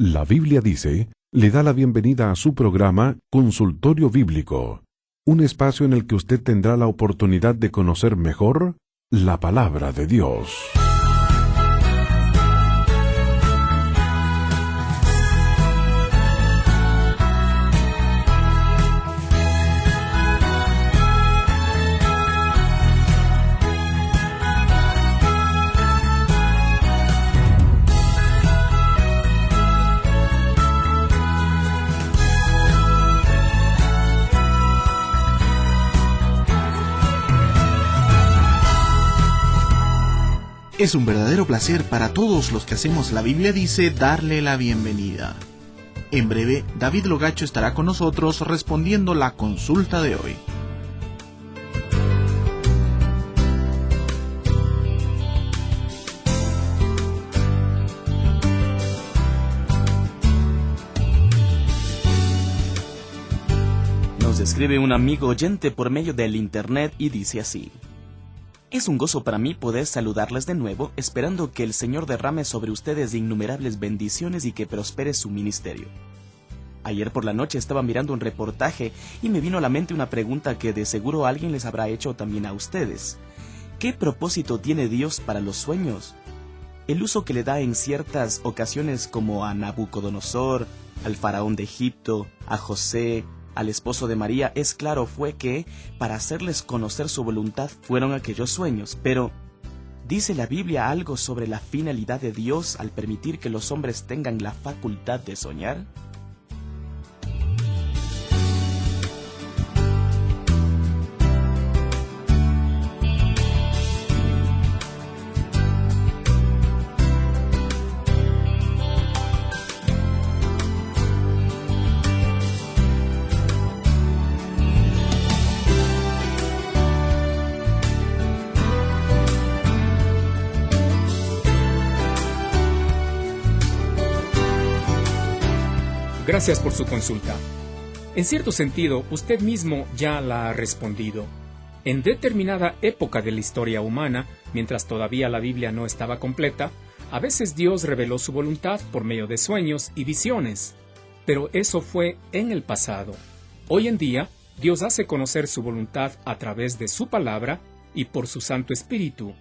La Biblia dice, le da la bienvenida a su programa Consultorio Bíblico, un espacio en el que usted tendrá la oportunidad de conocer mejor la palabra de Dios. Es un verdadero placer para todos los que hacemos La Biblia Dice darle la bienvenida. En breve, David Logacho estará con nosotros respondiendo la consulta de hoy. Nos escribe un amigo oyente por medio del internet y dice así: es un gozo para mí poder saludarles de nuevo, esperando que el Señor derrame sobre ustedes innumerables bendiciones y que prospere su ministerio. Ayer por la noche estaba mirando un reportaje y me vino a la mente una pregunta que de seguro alguien les habrá hecho también a ustedes. ¿Qué propósito tiene Dios para los sueños? El uso que le da en ciertas ocasiones, como a Nabucodonosor, al faraón de Egipto, a José, al esposo de María, es claro, fue que, para hacerles conocer su voluntad, fueron aquellos sueños. Pero, ¿dice la Biblia algo sobre la finalidad de Dios al permitir que los hombres tengan la facultad de soñar? Gracias por su consulta. En cierto sentido, usted mismo ya la ha respondido. En determinada época de la historia humana, mientras todavía la Biblia no estaba completa, a veces Dios reveló su voluntad por medio de sueños y visiones. Pero eso fue en el pasado. Hoy en día, Dios hace conocer su voluntad a través de su palabra y por su Santo Espíritu.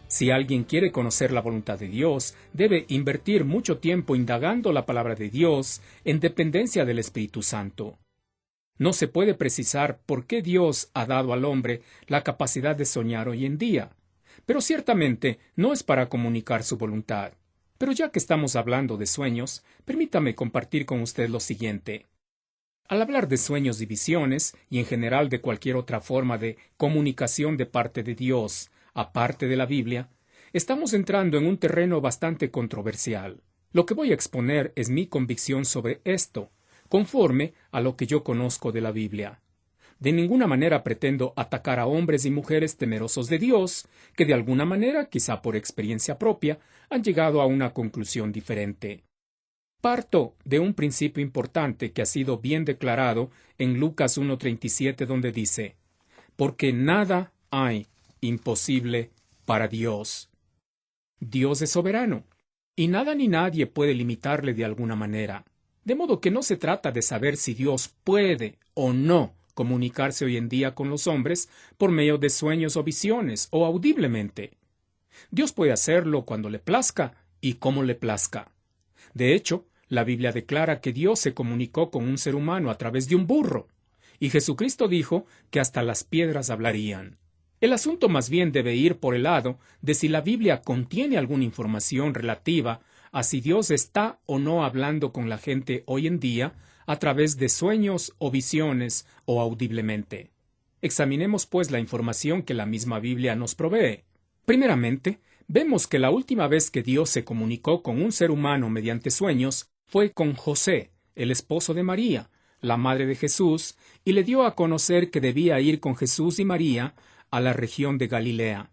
Si alguien quiere conocer la voluntad de Dios, debe invertir mucho tiempo indagando la palabra de Dios en dependencia del Espíritu Santo. No se puede precisar por qué Dios ha dado al hombre la capacidad de soñar hoy en día, pero ciertamente no es para comunicar su voluntad. Pero ya que estamos hablando de sueños, permítame compartir con usted lo siguiente. Al hablar de sueños y visiones, y en general de cualquier otra forma de comunicación de parte de Dios, aparte de la Biblia, estamos entrando en un terreno bastante controversial. Lo que voy a exponer es mi convicción sobre esto, conforme a lo que yo conozco de la Biblia. De ninguna manera pretendo atacar a hombres y mujeres temerosos de Dios, que de alguna manera, quizá por experiencia propia, han llegado a una conclusión diferente. Parto de un principio importante que ha sido bien declarado en Lucas 1:37, donde dice: porque nada hay imposible para Dios. Dios es soberano, y nada ni nadie puede limitarle de alguna manera. De modo que no se trata de saber si Dios puede o no comunicarse hoy en día con los hombres por medio de sueños o visiones o audiblemente. Dios puede hacerlo cuando le plazca y como le plazca. De hecho, la Biblia declara que Dios se comunicó con un ser humano a través de un burro, y Jesucristo dijo que hasta las piedras hablarían. El asunto más bien debe ir por el lado de si la Biblia contiene alguna información relativa a si Dios está o no hablando con la gente hoy en día a través de sueños o visiones o audiblemente. Examinemos pues la información que la misma Biblia nos provee. Primeramente, vemos que la última vez que Dios se comunicó con un ser humano mediante sueños fue con José, el esposo de María, la madre de Jesús, y le dio a conocer que debía ir con Jesús y María a la región de Galilea.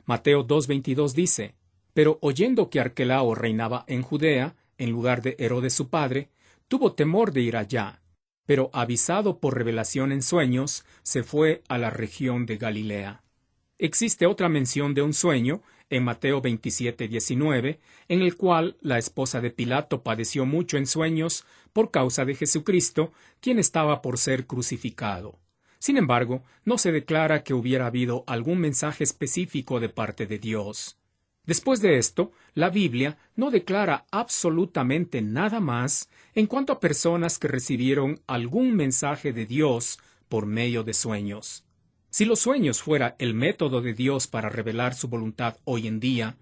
Mateo 2:22 dice: pero oyendo que Arquelao reinaba en Judea, en lugar de Herodes su padre, tuvo temor de ir allá, pero avisado por revelación en sueños, se fue a la región de Galilea. Existe otra mención de un sueño, en Mateo 27:19, en el cual la esposa de Pilato padeció mucho en sueños por causa de Jesucristo, quien estaba por ser crucificado. Sin embargo, no se declara que hubiera habido algún mensaje específico de parte de Dios. Después de esto, la Biblia no declara absolutamente nada más en cuanto a personas que recibieron algún mensaje de Dios por medio de sueños. Si los sueños fuera el método de Dios para revelar su voluntad hoy en día,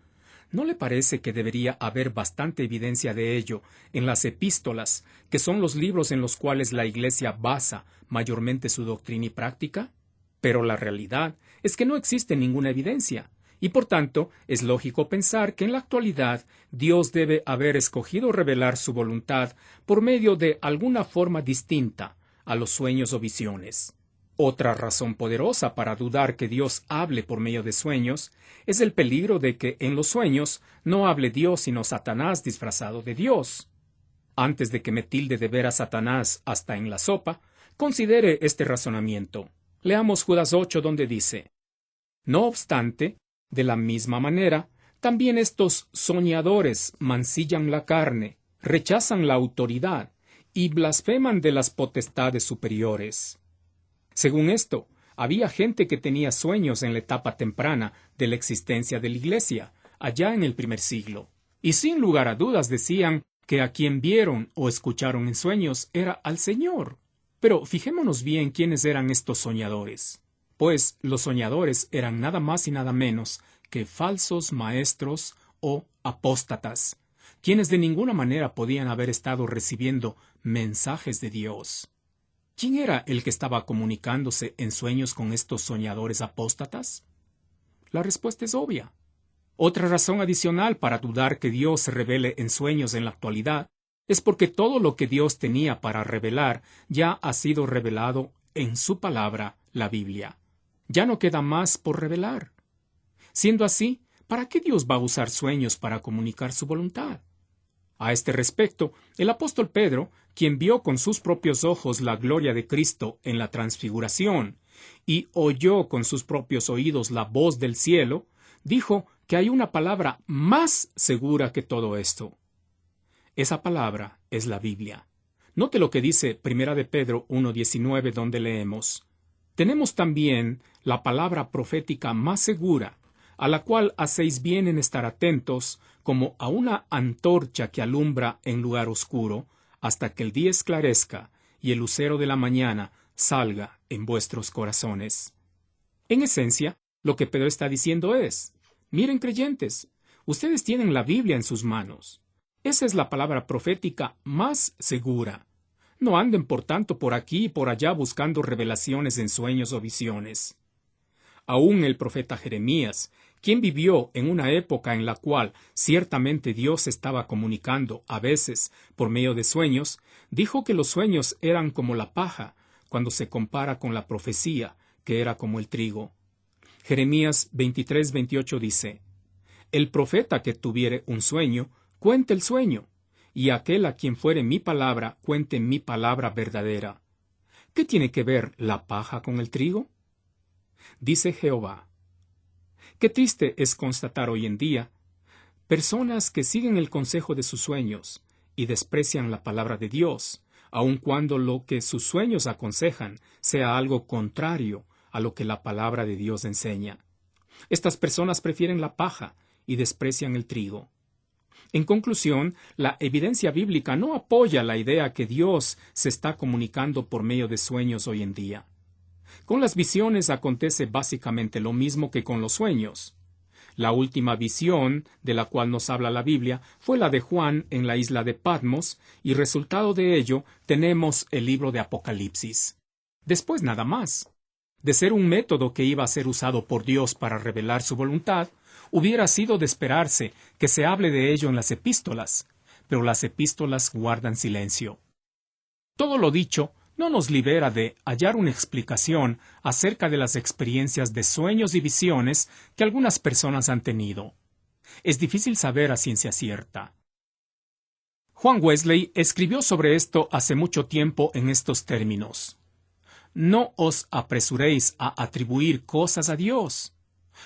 ¿no le parece que debería haber bastante evidencia de ello en las epístolas, que son los libros en los cuales la Iglesia basa mayormente su doctrina y práctica? Pero la realidad es que no existe ninguna evidencia, y por tanto es lógico pensar que en la actualidad Dios debe haber escogido revelar su voluntad por medio de alguna forma distinta a los sueños o visiones. Otra razón poderosa para dudar que Dios hable por medio de sueños es el peligro de que en los sueños no hable Dios sino Satanás disfrazado de Dios. Antes de que me tilde de ver a Satanás hasta en la sopa, considere este razonamiento. Leamos Judas 8, donde dice: No obstante, de la misma manera, también estos soñadores mancillan la carne, rechazan la autoridad y blasfeman de las potestades superiores. Según esto, había gente que tenía sueños en la etapa temprana de la existencia de la Iglesia, allá en el primer siglo, y sin lugar a dudas decían que a quien vieron o escucharon en sueños era al Señor. Pero fijémonos bien quiénes eran estos soñadores. Pues los soñadores eran nada más y nada menos que falsos maestros o apóstatas, quienes de ninguna manera podían haber estado recibiendo mensajes de Dios. ¿Quién era el que estaba comunicándose en sueños con estos soñadores apóstatas? La respuesta es obvia. Otra razón adicional para dudar que Dios se revele en sueños en la actualidad es porque todo lo que Dios tenía para revelar ya ha sido revelado en su palabra, la Biblia. Ya no queda más por revelar. Siendo así, ¿para qué Dios va a usar sueños para comunicar su voluntad? A este respecto, el apóstol Pedro, quien vio con sus propios ojos la gloria de Cristo en la transfiguración y oyó con sus propios oídos la voz del cielo, dijo que hay una palabra más segura que todo esto. Esa palabra es la Biblia. Note lo que dice 1 de Pedro 1:19, donde leemos: Tenemos también la palabra profética más segura, a la cual hacéis bien en estar atentos, como a una antorcha que alumbra en lugar oscuro, hasta que el día esclarezca y el lucero de la mañana salga en vuestros corazones. En esencia, lo que Pedro está diciendo es: miren, creyentes, ustedes tienen la Biblia en sus manos. Esa es la palabra profética más segura. No anden por tanto por aquí y por allá buscando revelaciones en sueños o visiones. Aún el profeta Jeremías, quien vivió en una época en la cual ciertamente Dios estaba comunicando a veces por medio de sueños, dijo que los sueños eran como la paja cuando se compara con la profecía, que era como el trigo. Jeremías 23:28 dice: El profeta que tuviere un sueño, cuente el sueño, y aquel a quien fuere mi palabra, cuente mi palabra verdadera. ¿Qué tiene que ver la paja con el trigo? Dice Jehová. Qué triste es constatar hoy en día personas que siguen el consejo de sus sueños y desprecian la palabra de Dios, aun cuando lo que sus sueños aconsejan sea algo contrario a lo que la palabra de Dios enseña. Estas personas prefieren la paja y desprecian el trigo. En conclusión, la evidencia bíblica no apoya la idea que Dios se está comunicando por medio de sueños hoy en día. Con las visiones acontece básicamente lo mismo que con los sueños. La última visión de la cual nos habla la Biblia fue la de Juan en la isla de Patmos, y resultado de ello tenemos el libro de Apocalipsis. Después nada más. De ser un método que iba a ser usado por Dios para revelar su voluntad, hubiera sido de esperarse que se hable de ello en las epístolas, pero las epístolas guardan silencio. Todo lo dicho no nos libera de hallar una explicación acerca de las experiencias de sueños y visiones que algunas personas han tenido. Es difícil saber a ciencia cierta. Juan Wesley escribió sobre esto hace mucho tiempo en estos términos: No os apresuréis a atribuir cosas a Dios.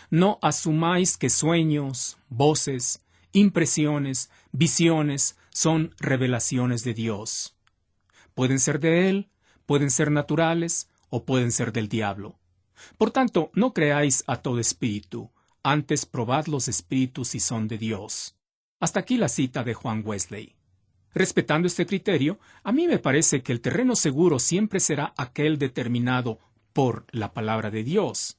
No asumáis que sueños, voces, impresiones, visiones son revelaciones de Dios. Pueden ser de Él, pueden ser naturales o pueden ser del diablo. Por tanto, no creáis a todo espíritu, antes probad los espíritus si son de Dios. Hasta aquí la cita de Juan Wesley. Respetando este criterio, a mí me parece que el terreno seguro siempre será aquel determinado por la palabra de Dios.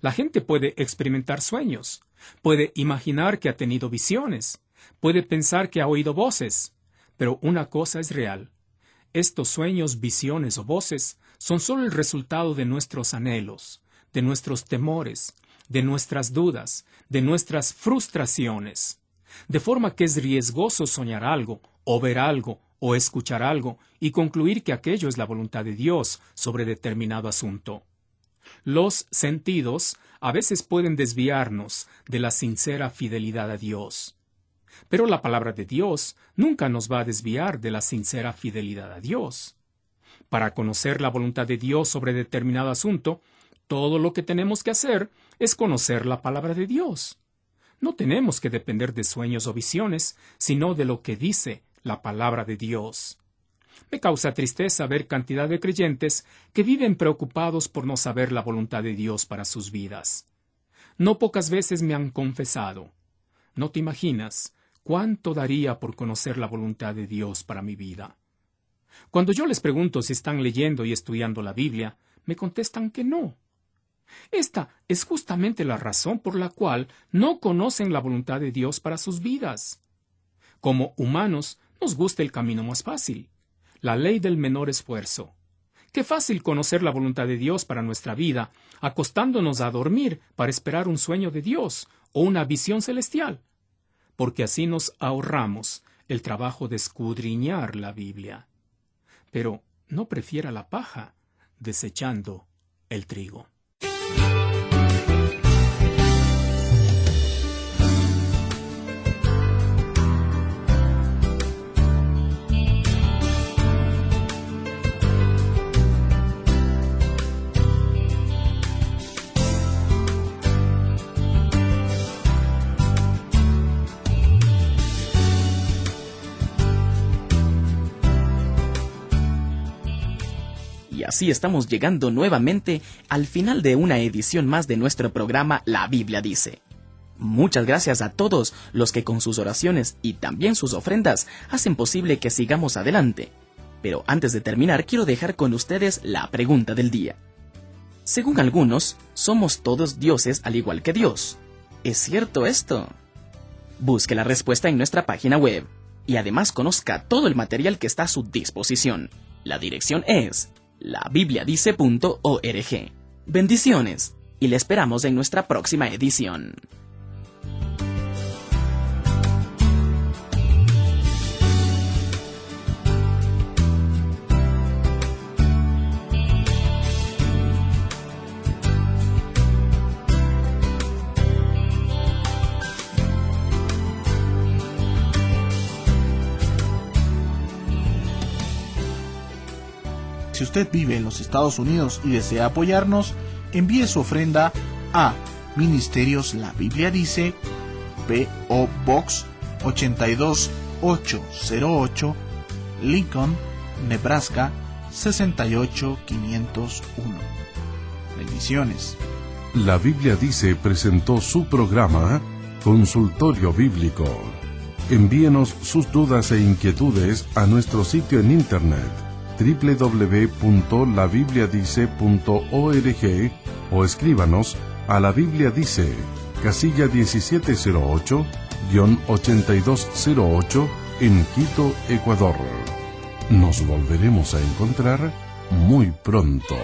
La gente puede experimentar sueños, puede imaginar que ha tenido visiones, puede pensar que ha oído voces, pero una cosa es real. Estos sueños, visiones o voces son solo el resultado de nuestros anhelos, de nuestros temores, de nuestras dudas, de nuestras frustraciones. De forma que es riesgoso soñar algo, o ver algo, o escuchar algo, y concluir que aquello es la voluntad de Dios sobre determinado asunto. Los sentidos a veces pueden desviarnos de la sincera fidelidad a Dios. Pero la palabra de Dios nunca nos va a desviar de la sincera fidelidad a Dios. Para conocer la voluntad de Dios sobre determinado asunto, todo lo que tenemos que hacer es conocer la palabra de Dios. No tenemos que depender de sueños o visiones, sino de lo que dice la palabra de Dios. Me causa tristeza ver cantidad de creyentes que viven preocupados por no saber la voluntad de Dios para sus vidas. No pocas veces me han confesado: no te imaginas cuánto daría por conocer la voluntad de Dios para mi vida. Cuando yo les pregunto si están leyendo y estudiando la Biblia, me contestan que no. Esta es justamente la razón por la cual no conocen la voluntad de Dios para sus vidas. Como humanos, nos gusta el camino más fácil, la ley del menor esfuerzo. Qué fácil conocer la voluntad de Dios para nuestra vida, acostándonos a dormir para esperar un sueño de Dios o una visión celestial, porque así nos ahorramos el trabajo de escudriñar la Biblia. Pero no prefiera la paja desechando el trigo. Y así estamos llegando nuevamente al final de una edición más de nuestro programa La Biblia Dice. Muchas gracias a todos los que con sus oraciones y también sus ofrendas hacen posible que sigamos adelante. Pero antes de terminar, quiero dejar con ustedes la pregunta del día. Según algunos, somos todos dioses al igual que Dios. ¿Es cierto esto? Busque la respuesta en nuestra página web y además conozca todo el material que está a su disposición. La dirección es labibliadice.org. Bendiciones y le esperamos en nuestra próxima edición. Si usted vive en los Estados Unidos y desea apoyarnos, envíe su ofrenda a Ministerios La Biblia Dice, P.O. Box 82808, Lincoln, Nebraska 68501. Bendiciones. La Biblia Dice presentó su programa Consultorio Bíblico. Envíenos sus dudas e inquietudes a nuestro sitio en internet www.labibliadice.org o escríbanos a La Biblia Dice, casilla 1708-8208 en Quito, Ecuador. Nos volveremos a encontrar muy pronto.